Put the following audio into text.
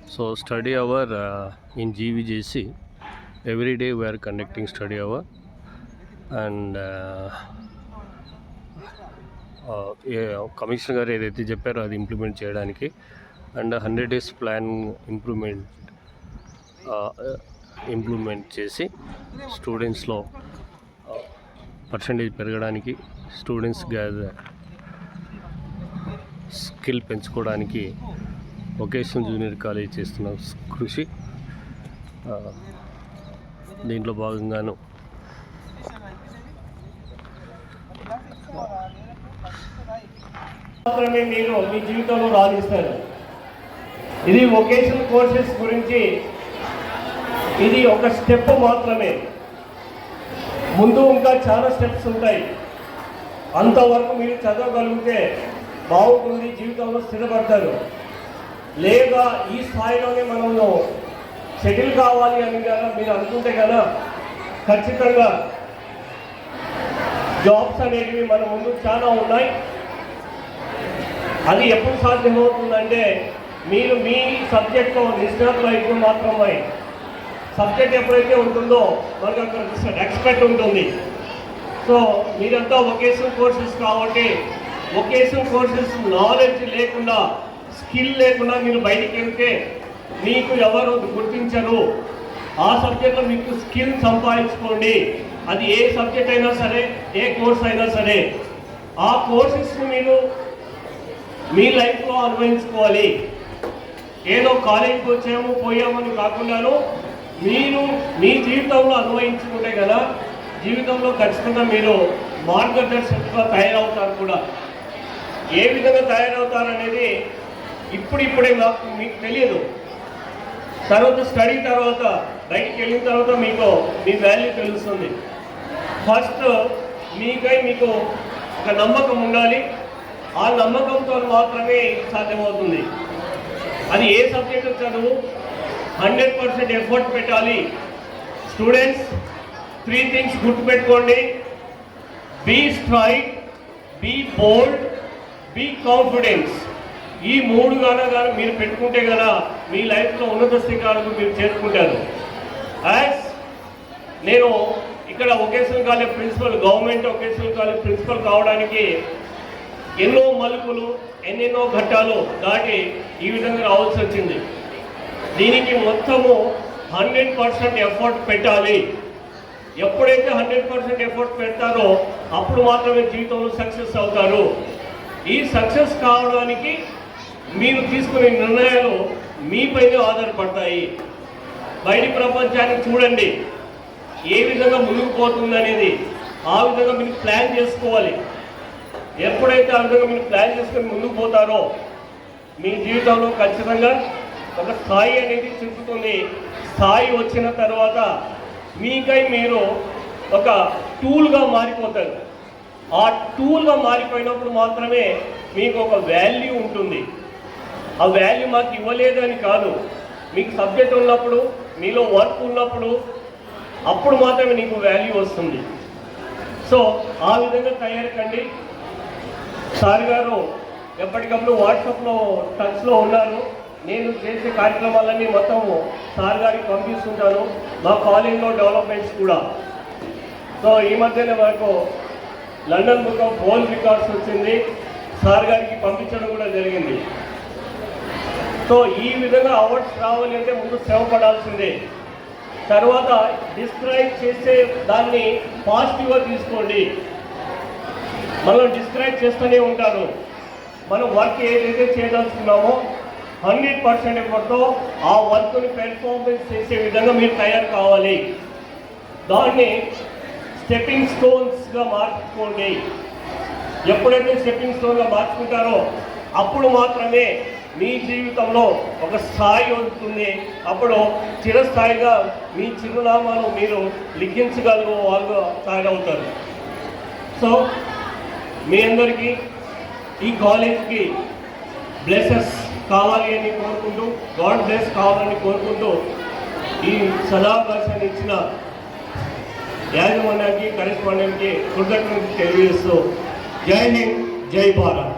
So study hour in GVJC, every day we are conducting study hour, and commissioner గారు ఏదైతే చెప్పారో అది implement చేయడానికి అండ్ 100 days ప్లాన్ ఇంప్లిమెంట్ చేసి స్టూడెంట్స్లో percentage పెరగడానికి, స్టూడెంట్స్ స్కిల్ పెంచుకోవడానికి వొకేషనల్ జూనియర్ కాలేజ్ చేస్తున్న కృషి. దీంట్లో భాగంగాను మాత్రమే మీరు మీ జీవితంలో రాణిస్తారు. ఇది వొకేషనల్ కోర్సెస్ గురించి ఇది ఒక స్టెప్ మాత్రమే. ముందు ఇంకా చాలా స్టెప్స్ ఉంటాయి. అంతవరకు మీరు చదవగలిగితే బాగుంటుంది, జీవితంలో స్థిరపడతారు. లేదా ఈ స్థాయిలోనే మనము సెటిల్ కావాలి అని కదా మీరు అనుకుంటే కదా ఖచ్చితంగా జాబ్స్ అనేవి మన ముందు చాలా ఉన్నాయి. అది ఎప్పుడు సాధ్యమవుతుందంటే మీరు మీ సబ్జెక్ట్లో నిష్ణాతులు అయితే మాత్రమే. సబ్జెక్ట్ ఎప్పుడైతే ఉంటుందో మనకు అక్కడ ఎక్స్పెక్ట్ ఉంటుంది. సో మీరంతా వొకేషనల్ కోర్సెస్ కాబట్టి వొకేషనల్ కోర్సెస్ నాలెడ్జ్ లేకుండా, స్కిల్ లేకుండా మీరు బయటికి వెళ్తే మీకు ఎవరు గుర్తించరు. ఆ సబ్జెక్ట్లో మీకు స్కిల్ సంపాదించుకోండి. అది ఏ సబ్జెక్ట్ అయినా సరే, ఏ కోర్స్ అయినా సరే, ఆ కోర్సెస్ని మీరు మీ లైఫ్లో అన్వయించుకోవాలి. ఏదో కాలేజీకి వచ్చాము పోయామని కాకుండాను మీరు మీ జీవితంలో అన్వయించుకుంటే కదా జీవితంలో ఖచ్చితంగా మీరు మార్గదర్శకులుగా తయారవుతారు. కూడా ఏ విధంగా తయారవుతారు అనేది ఇప్పుడిప్పుడే మీకు తెలియదు. తర్వాత స్టడీ తర్వాత బయటికి వెళ్ళిన తర్వాత మీకు మీ వాల్యూ తెలుస్తుంది. ఫస్ట్ మీకు ఒక నమ్మకం ఉండాలి. ఆ నమ్మకంతో మాత్రమే సాధ్యమవుతుంది. అది ఏ సబ్జెక్టు చదువు 100% ఎఫర్ట్ పెట్టాలి. స్టూడెంట్స్ 3 things గుర్తుపెట్టుకోండి. Be straight, be bold, be confidence. ఈ 3 కానీ మీరు పెట్టుకుంటే కదా మీ లైఫ్లో ఉన్నత స్థితికాలకు మీరు చేరుకుంటారు. యాజ్ నేను ఇక్కడ vocational college principal, government vocational college principal కావడానికి ఎన్నో మలుపులు, ఎన్నెన్నో ఘట్టాలు దాటి ఈ విధంగా రావాల్సి వచ్చింది. దీనికి మొత్తము 100% ఎఫర్ట్ పెట్టాలి. ఎప్పుడైతే 100% ఎఫర్ట్ పెడతారో అప్పుడు మాత్రమే జీవితంలో సక్సెస్ అవుతారు. ఈ సక్సెస్ కావడానికి మీరు తీసుకునే నిర్ణయాలు మీపైనే ఆధారపడతాయి. బయటి ప్రపంచాన్ని చూడండి ఏ విధంగా ముందుకు పోతుంది అనేది. ఆ విధంగా మీరు ప్లాన్ చేసుకోవాలి. ఎప్పుడైతే ఆ విధంగా మీరు ప్లాన్ చేసుకొని ముందుకు పోతారో మీ జీవితంలో ఖచ్చితంగా ఒక స్థాయి అనేది చెందుతుంది. స్థాయి వచ్చిన తర్వాత మీకై మీరు ఒక టూల్గా మారిపోతారు. ఆ టూల్గా మారిపోయినప్పుడు మాత్రమే మీకు ఒక వాల్యూ ఉంటుంది. ఆ వాల్యూ మాకు ఇవ్వలేదు అని కాదు, మీకు సబ్జెక్ట్ ఉన్నప్పుడు, మీలో వర్క్ ఉన్నప్పుడు అప్పుడు మాత్రమే నీకు వాల్యూ వస్తుంది. సో ఆ విధంగా తయారు కండి. సార్ గారు ఎప్పటికప్పుడు వాట్సాప్లో టచ్లో ఉన్నారు. నేను చేసే కార్యక్రమాలన్నీ మొత్తం సార్ గారికి పంపిస్తుంటాను. మా కాలేజ్లో డెవలప్మెంట్స్ కూడా. సో ఈ మధ్యనే మనకు London book of world records వచ్చింది, సార్ గారికి పంపించడం కూడా జరిగింది. సో ఈ విధంగా అవార్డ్స్ రావాలి అంటే ముందు శ్రమ పడాల్సిందే. తర్వాత డిస్క్రైబ్ చేసే దాన్ని పాజిటివ్గా తీసుకోండి. మనం డిస్క్రైబ్ చేస్తూనే ఉంటారు. మనం వర్క్ ఏదైతే చేయదలుచుకున్నామో 100% ఎఫర్ట్తో ఆ వర్క్ని పెర్ఫార్మెన్స్ చేసే విధంగా మీరు తయారు కావాలి. దాన్ని స్టెప్పింగ్ స్టోన్స్గా మార్చుకోండి. ఎప్పుడైతే స్టెప్పింగ్ స్టోన్గా మార్చుకుంటారో అప్పుడు మాత్రమే మీ జీవితంలో ఒక స్థాయి వస్తుంది. అప్పుడు చిరస్థాయిగా మీ చిరునామాను మీరు లిఖించగలిగే వాళ్ళు తయారవుతారు. సో మీ అందరికీ ఈ కాలేజ్కి బ్లెసెస్ కావాలి అని కోరుకుంటూ, గాడ్ బ్లెస్ కావాలని కోరుకుంటూ ఈ సదావకాశాన్ని ఇచ్చిన యాజమాన్యానికి, కరెస్పాండెంట్కి కృతజ్ఞతలు తెలియజేస్తూ జై హింద్, జై భారత్.